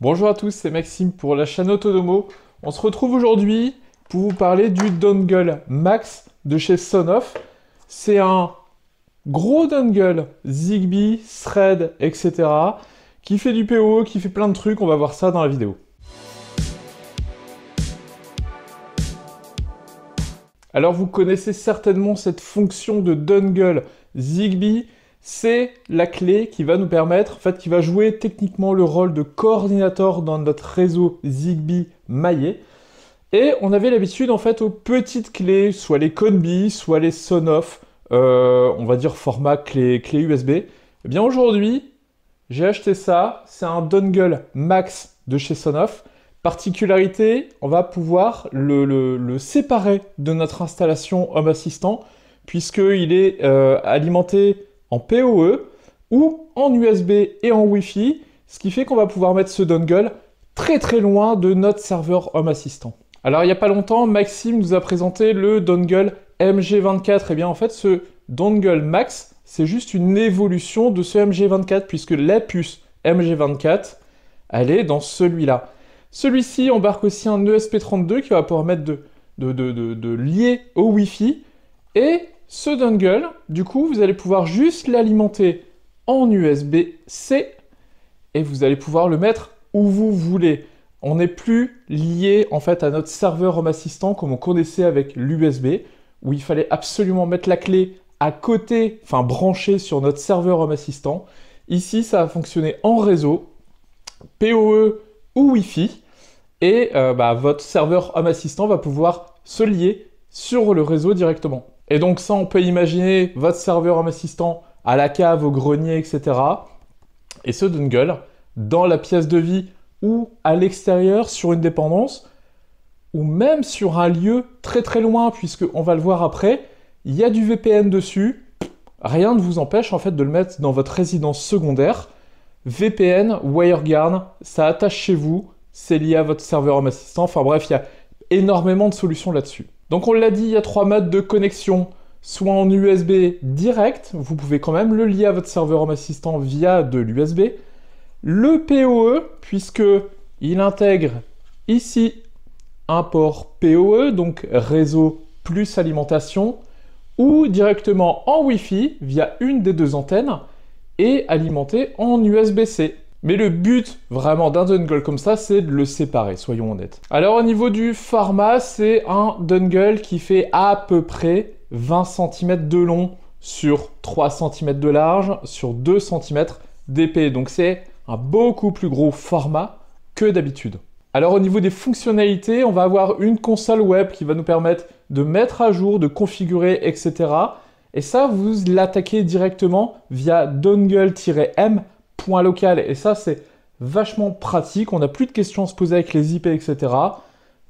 Bonjour à tous, c'est Maxime pour la chaîne Autodomo. On se retrouve aujourd'hui pour vous parler du dongle Max de chez Sonoff. C'est un gros dongle Zigbee, Thread, etc. qui fait du PoE, qui fait plein de trucs. On va voir ça dans la vidéo. Alors vous connaissez certainement cette fonction de dongle Zigbee. C'est la clé qui va nous permettre, en fait, qui va jouer techniquement le rôle de coordinateur dans notre réseau Zigbee maillé. Et on avait l'habitude, en fait, aux petites clés, soit les Conbee, soit les Sonoff, on va dire format clé USB. Eh bien aujourd'hui, j'ai acheté ça, c'est un dongle Max de chez Sonoff. Particularité, on va pouvoir le séparer de notre installation Home Assistant, puisqu'il est alimenté en PoE ou en USB et en Wi-Fi, ce qui fait qu'on va pouvoir mettre ce dongle très très loin de notre serveur Home Assistant. Alors il n'y a pas longtemps, Maxime nous a présenté le dongle MG24. Et bien en fait, ce dongle Max, c'est juste une évolution de ce MG24, puisque la puce MG24, elle est dans celui-là. Celui-ci embarque aussi un ESP32 qui va pouvoir mettre de lier au Wi-Fi. Et ce dongle, du coup, vous allez pouvoir juste l'alimenter en USB-C et vous allez pouvoir le mettre où vous voulez. On n'est plus lié en fait à notre serveur Home Assistant comme on connaissait avec l'USB, où il fallait absolument mettre la clé à côté, enfin branchée sur notre serveur Home Assistant. Ici, ça va fonctionner en réseau, PoE ou Wi-Fi, et votre serveur Home Assistant va pouvoir se lier sur le réseau directement. Et donc ça, on peut imaginer votre serveur Home Assistant à la cave, au grenier, etc. Et ce dongle, dans la pièce de vie ou à l'extérieur, sur une dépendance, ou même sur un lieu très très loin, puisqu'on va le voir après, il y a du VPN dessus. Rien ne vous empêche en fait de le mettre dans votre résidence secondaire. VPN, WireGuard, ça attache chez vous, c'est lié à votre serveur Home Assistant. Enfin bref, il y a énormément de solutions là-dessus. Donc on l'a dit, il y a 3 modes de connexion, soit en USB direct, vous pouvez quand même le lier à votre serveur Home Assistant via de l'USB. Le PoE, puisque il intègre ici un port PoE, donc réseau plus alimentation, ou directement en Wi-Fi via une des deux antennes et alimenté en USB-C. Mais le but vraiment d'un dongle comme ça, c'est de le séparer, soyons honnêtes. Alors au niveau du format, c'est un dongle qui fait à peu près 20 cm de long sur 3 cm de large sur 2 cm d'épais. Donc c'est un beaucoup plus gros format que d'habitude. Alors au niveau des fonctionnalités, on va avoir une console web qui va nous permettre de mettre à jour, de configurer, etc. Et ça, vous l'attaquez directement via dongle-m.local. Et ça, c'est vachement pratique. On n'a plus de questions à se poser avec les IP, etc.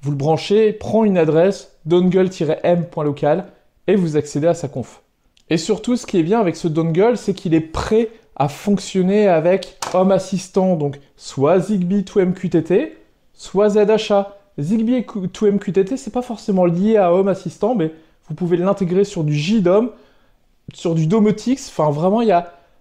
Vous le branchez, prend une adresse dongle-m.local et vous accédez à sa conf. Et surtout, ce qui est bien avec ce dongle, c'est qu'il est prêt à fonctionner avec Home Assistant, donc soit Zigbee to MQTT, soit ZHA. Zigbee to MQTT, c'est pas forcément lié à Home Assistant, mais vous pouvez l'intégrer sur du JDOM, sur du Domotix, enfin vraiment,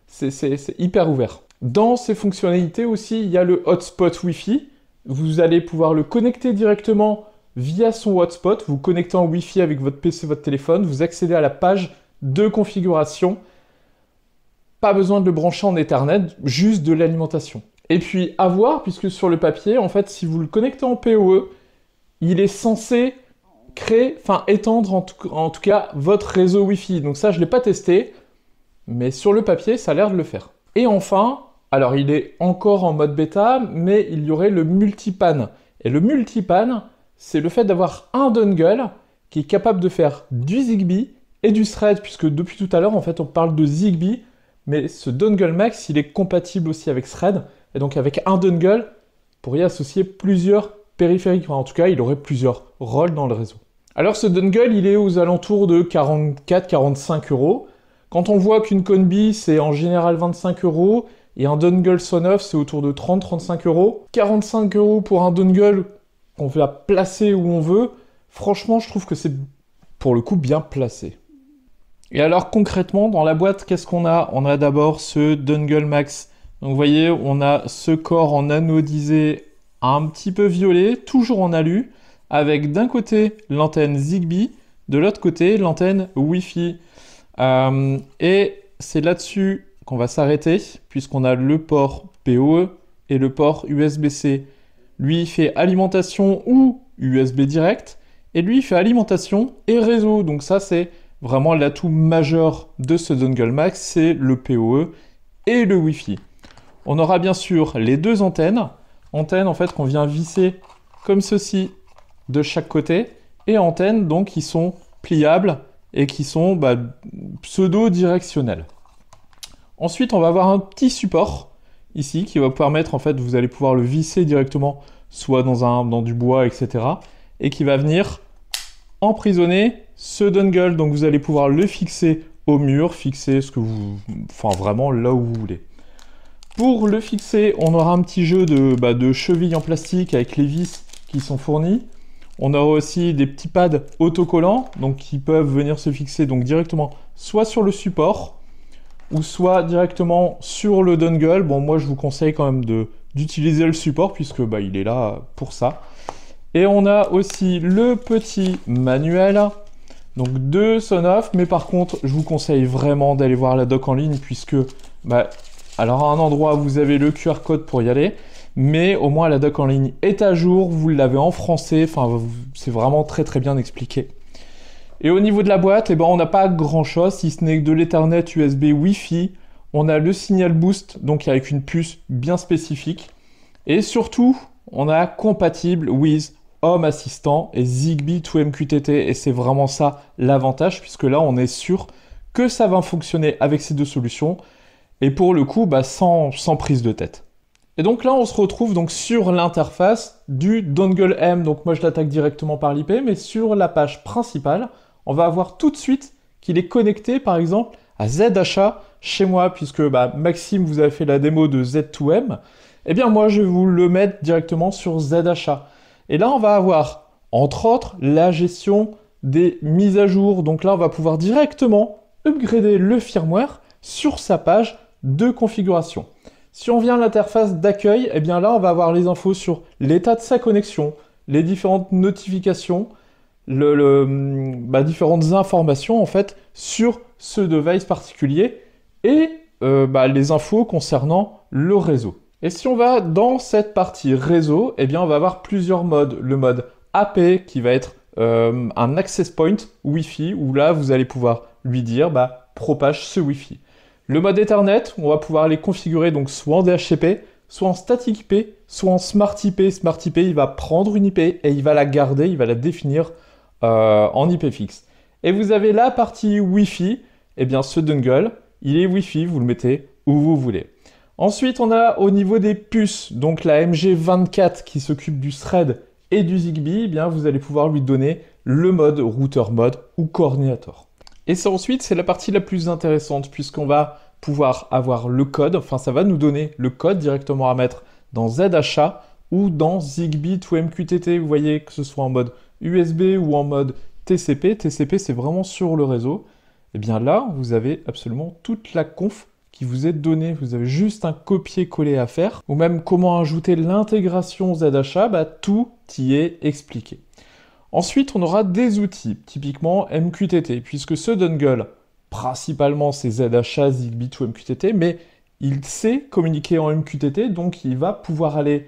c'est hyper ouvert. Dans ces fonctionnalités aussi, il y a le hotspot Wi-Fi. Vous allez pouvoir le connecter directement via son hotspot, vous connectez en Wi-Fi avec votre PC, votre téléphone, vous accédez à la page de configuration. Pas besoin de le brancher en Ethernet, juste de l'alimentation. Et puis à voir, puisque sur le papier, en fait, si vous le connectez en PoE, il est censé étendre en tout cas votre réseau Wi-Fi. Donc ça, je ne l'ai pas testé, mais sur le papier, ça a l'air de le faire. Et enfin, alors il est encore en mode bêta, mais il y aurait le multipan. Et le multipan, c'est le fait d'avoir un dongle qui est capable de faire du Zigbee et du Thread, puisque depuis tout à l'heure, en fait, on parle de Zigbee, mais ce dongle Max, il est compatible aussi avec Thread. Et donc avec un dongle, vous pourriez associer plusieurs périphériques. Enfin, en tout cas, il aurait plusieurs rôles dans le réseau. Alors ce dongle, il est aux alentours de 44-45 €. Quand on voit qu'une Conbee, c'est en général 25 € et un dongle Sonoff, c'est autour de 30-35 €. 45 € pour un dongle qu'on va placer où on veut, franchement, je trouve que c'est pour le coup bien placé. Et alors concrètement, dans la boîte, qu'est-ce qu'on a? On a d'abord ce dongle Max Donc vous voyez, on a ce corps en anodisé un petit peu violet, toujours en alu, avec d'un côté l'antenne Zigbee, de l'autre côté l'antenne Wi-Fi. Et c'est là-dessus qu'on va s'arrêter, puisqu'on a le port PoE et le port USB-C. Lui, il fait alimentation ou USB direct, et lui, il fait alimentation et réseau. Donc ça, c'est vraiment l'atout majeur de ce dongle max, c'est le PoE et le Wi-Fi. On aura bien sûr les deux antennes en fait qu'on vient visser comme ceci de chaque côté, et antennes donc qui sont pliables et qui sont pseudo-directionnelles. Ensuite, on va avoir un petit support ici qui va vous permettre, en fait, vous allez pouvoir le visser directement soit dans du bois, etc. et qui va venir emprisonner ce dongle. Donc vous allez pouvoir le fixer au mur, fixer ce que vous... enfin vraiment là où vous voulez. Pour le fixer, on aura un petit jeu de chevilles en plastique avec les vis qui sont fournies. On aura aussi des petits pads autocollants, donc qui peuvent venir se fixer donc directement soit sur le support, ou soit directement sur le dongle. Bon, moi je vous conseille quand même d'utiliser le support, puisque il est là pour ça. Et on a aussi le petit manuel, donc de Sonoff, mais par contre, je vous conseille vraiment d'aller voir la doc en ligne, puisque, alors à un endroit, vous avez le QR code pour y aller, mais au moins la doc en ligne est à jour, vous l'avez en français, enfin, c'est vraiment très très bien expliqué. Et au niveau de la boîte, on n'a pas grand chose, si ce n'est que de l'Ethernet USB Wi-Fi, on a le signal boost, donc avec une puce bien spécifique, et surtout, on a compatible with Home Assistant et Zigbee to MQTT, et c'est vraiment ça l'avantage, puisque là on est sûr que ça va fonctionner avec ces deux solutions, et pour le coup sans prise de tête. Et donc là on se retrouve donc sur l'interface du dongle M, donc moi je l'attaque directement par l'IP, mais sur la page principale, on va voir tout de suite qu'il est connecté par exemple à ZHA chez moi, puisque Maxime vous avez fait la démo de Z2M, et bien moi je vais vous le mettre directement sur ZHA. Et là, on va avoir, entre autres, la gestion des mises à jour. Donc là, on va pouvoir directement upgrader le firmware sur sa page de configuration. Si on vient à l'interface d'accueil, là, on va avoir les infos sur l'état de sa connexion, les différentes notifications, différentes informations, en fait, sur ce device particulier et les infos concernant le réseau. Et si on va dans cette partie réseau, on va avoir plusieurs modes. Le mode AP qui va être un access point Wi-Fi, où là vous allez pouvoir lui dire propage ce Wi-Fi. Le mode Ethernet, on va pouvoir les configurer donc soit en DHCP, soit en static IP, soit en smart IP. Smart IP, il va prendre une IP et il va la garder, il va la définir en IP fixe. Et vous avez la partie Wi-Fi, ce dongle, il est Wi-Fi, vous le mettez où vous voulez. Ensuite, on a au niveau des puces, donc la MG24 qui s'occupe du thread et du Zigbee, vous allez pouvoir lui donner le mode router mode ou coordinator. Et ça ensuite, c'est la partie la plus intéressante, puisqu'on va pouvoir avoir le code, enfin ça va nous donner le code directement à mettre dans ZHA ou dans Zigbee to MQTT. Vous voyez que ce soit en mode USB ou en mode TCP. TCP, c'est vraiment sur le réseau. Et bien là, vous avez absolument toute la conf qui vous est donnée. Vous avez juste un copier-coller à faire, ou même comment ajouter l'intégration ZHA, tout y est expliqué. Ensuite, on aura des outils, typiquement MQTT, puisque ce dongle, principalement c'est ZHA, Zigbee to MQTT, mais il sait communiquer en MQTT, donc il va pouvoir aller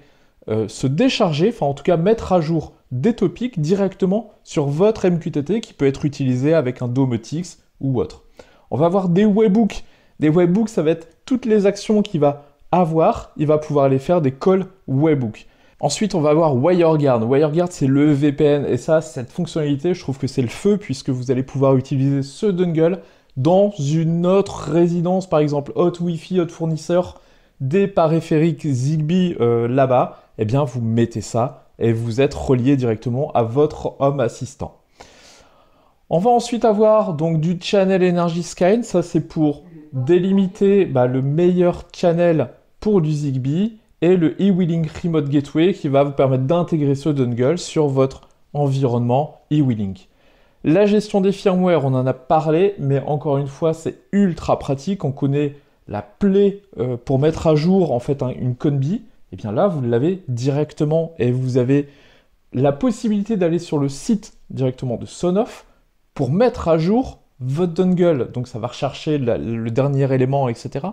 se décharger, enfin en tout cas mettre à jour des topics directement sur votre MQTT qui peut être utilisé avec un Domotix ou autre. On va avoir des webhooks. Des webhooks, ça va être toutes les actions qu'il va avoir, il va pouvoir les faire des calls webhook. Ensuite, on va avoir WireGuard. WireGuard, c'est le VPN. Et ça, cette fonctionnalité, je trouve que c'est le feu, puisque vous allez pouvoir utiliser ce dongle dans une autre résidence, par exemple Hot Wi-Fi, Hot fournisseur, des périphériques Zigbee là-bas. Vous mettez ça et vous êtes relié directement à votre Home Assistant. On va ensuite avoir donc du Channel Energy Scan. Ça, c'est pour délimiter le meilleur channel pour du Zigbee, et le eWeLink Remote Gateway qui va vous permettre d'intégrer ce dongle sur votre environnement eWeLink. La gestion des firmware, on en a parlé, mais encore une fois, c'est ultra pratique. On connaît la plaie pour mettre à jour en fait une Conbi, et bien là vous l'avez directement et vous avez la possibilité d'aller sur le site directement de Sonoff pour mettre à jour votre dongle. Donc ça va rechercher le dernier élément, etc.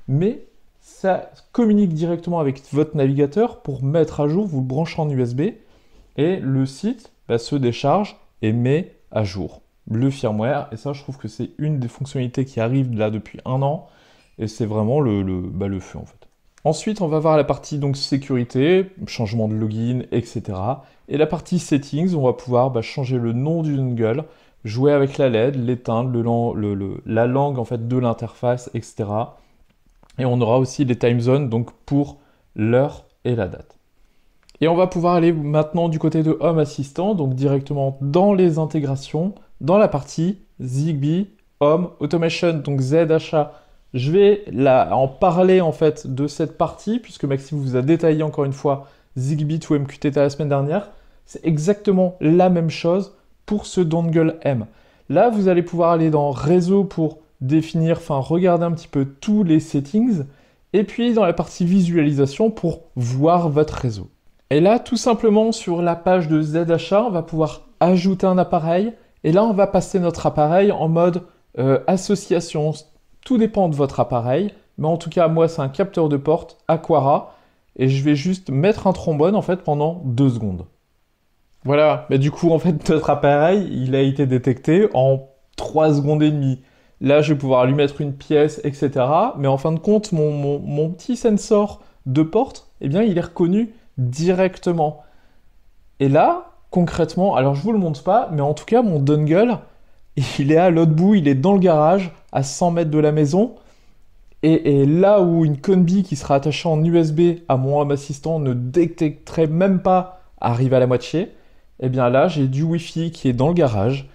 Mais ça communique directement avec votre navigateur pour mettre à jour, vous le branchez en USB et le site se décharge et met à jour le firmware. Et ça, je trouve que c'est une des fonctionnalités qui arrive là depuis 1 an et c'est vraiment le feu en fait. Ensuite, on va voir la partie donc sécurité, changement de login, etc. Et la partie settings, on va pouvoir changer le nom du dongle, jouer avec la LED, l'éteindre, la langue en fait de l'interface, etc. Et on aura aussi les time zones donc pour l'heure et la date. Et on va pouvoir aller maintenant du côté de Home Assistant, donc directement dans les intégrations, dans la partie Zigbee, Home, Automation, donc ZHA. Je vais en parler en fait de cette partie, puisque Maxime vous a détaillé encore une fois Zigbee to MQTT la semaine dernière. C'est exactement la même chose pour ce dongle M. Là, vous allez pouvoir aller dans Réseau pour définir, regarder un petit peu tous les settings, et puis dans la partie visualisation pour voir votre réseau. Et là, tout simplement sur la page de ZHA, on va pouvoir ajouter un appareil, et là, on va passer notre appareil en mode association. Tout dépend de votre appareil, mais en tout cas, moi, c'est un capteur de porte Aquara, et je vais juste mettre un trombone en fait pendant 2 secondes. Voilà, mais du coup, en fait, notre appareil, il a été détecté en 3 secondes et demie. Là, je vais pouvoir lui mettre une pièce, etc. Mais en fin de compte, mon petit sensor de porte, eh bien, il est reconnu directement. Et là, concrètement, alors je vous le montre pas, mais en tout cas, mon dongle, il est à l'autre bout, il est dans le garage, à 100 mètres de la maison. Et là où une Conbi qui sera attachée en USB à mon Home Assistant ne détecterait même pas arrive à la moitié, eh bien là, j'ai du Wi-Fi qui est dans le garage,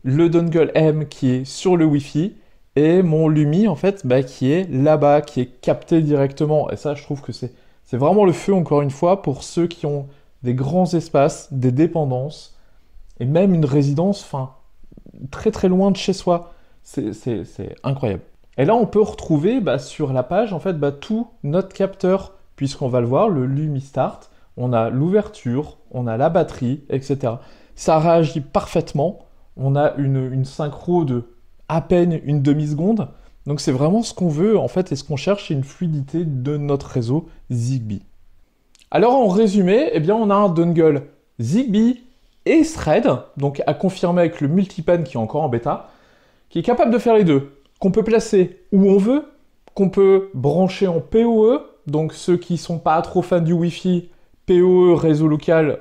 le dongle M qui est sur le Wi-Fi, et mon Lumi, en fait, qui est là-bas, qui est capté directement. Et ça, je trouve que c'est vraiment le feu, encore une fois, pour ceux qui ont des grands espaces, des dépendances, et même une résidence, très très loin de chez soi. C'est incroyable. Et là, on peut retrouver sur la page, en fait, tout notre capteur, puisqu'on va le voir, le Lumi Start. On a l'ouverture, on a la batterie, etc. Ça réagit parfaitement. On a une synchro de à peine une demi-seconde. Donc c'est vraiment ce qu'on veut, en fait, et ce qu'on cherche, c'est une fluidité de notre réseau Zigbee. Alors en résumé, eh bien, on a un dongle Zigbee et Thread, donc à confirmer avec le multipan qui est encore en bêta, qui est capable de faire les deux, qu'on peut placer où on veut, qu'on peut brancher en PoE, donc ceux qui sont pas trop fans du Wi-Fi, PoE, réseau local,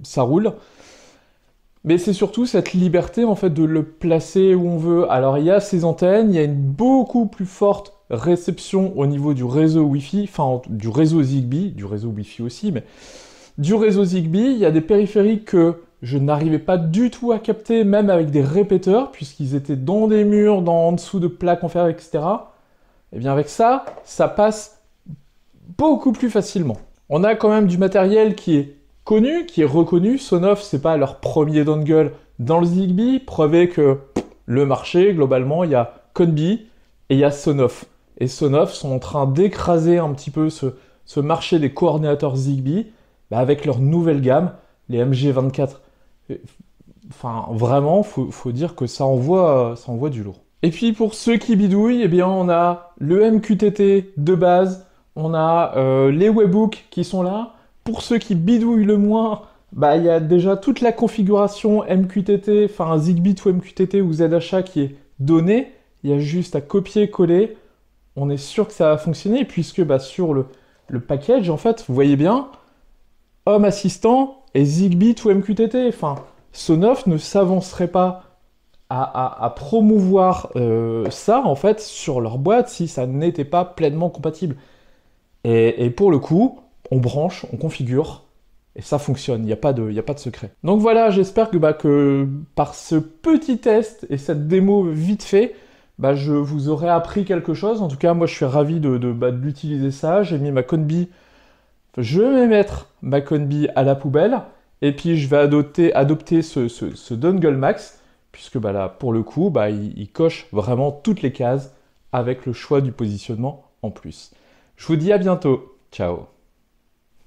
ça roule. Mais c'est surtout cette liberté en fait de le placer où on veut. Alors il y a ces antennes, il y a une beaucoup plus forte réception au niveau du réseau Wi-Fi, du réseau Zigbee, du réseau Wi-Fi aussi, mais du réseau Zigbee, il y a des périphériques que je n'arrivais pas du tout à capter, même avec des répéteurs, puisqu'ils étaient dans des murs, en dessous de plaques en fer, etc. Et bien avec ça passe beaucoup plus facilement. On a quand même du matériel qui est connu, qui est reconnu. Sonoff, c'est pas leur premier dongle dans le Zigbee. Preuve que le marché, globalement, il y a Conbi et il y a Sonoff. Et Sonoff sont en train d'écraser un petit peu ce marché des coordinateurs Zigbee avec leur nouvelle gamme, les MG24. Vraiment, faut dire que ça envoie du lourd. Et puis pour ceux qui bidouillent, eh bien on a le MQTT de base, on a les webhooks qui sont là. Pour ceux qui bidouillent le moins, il y a déjà toute la configuration MQTT, Zigbee to MQTT ou ZHA qui est donnée. Il y a juste à copier-coller. On est sûr que ça va fonctionner puisque sur le package, en fait, vous voyez bien, Home Assistant et Zigbee to MQTT. Sonoff ne s'avancerait pas à promouvoir ça, en fait, sur leur boîte si ça n'était pas pleinement compatible. Et pour le coup, on branche, on configure, et ça fonctionne, il n'y a pas de secret. Donc voilà, j'espère que par ce petit test et cette démo vite fait, je vous aurai appris quelque chose. En tout cas, moi je suis ravi d'utiliser ça. J'ai mis ma Conbi, je vais mettre ma Conbi à la poubelle, et puis je vais adopter ce dongle Max, puisque là, pour le coup, il coche vraiment toutes les cases avec le choix du positionnement en plus. Je vous dis à bientôt. Ciao.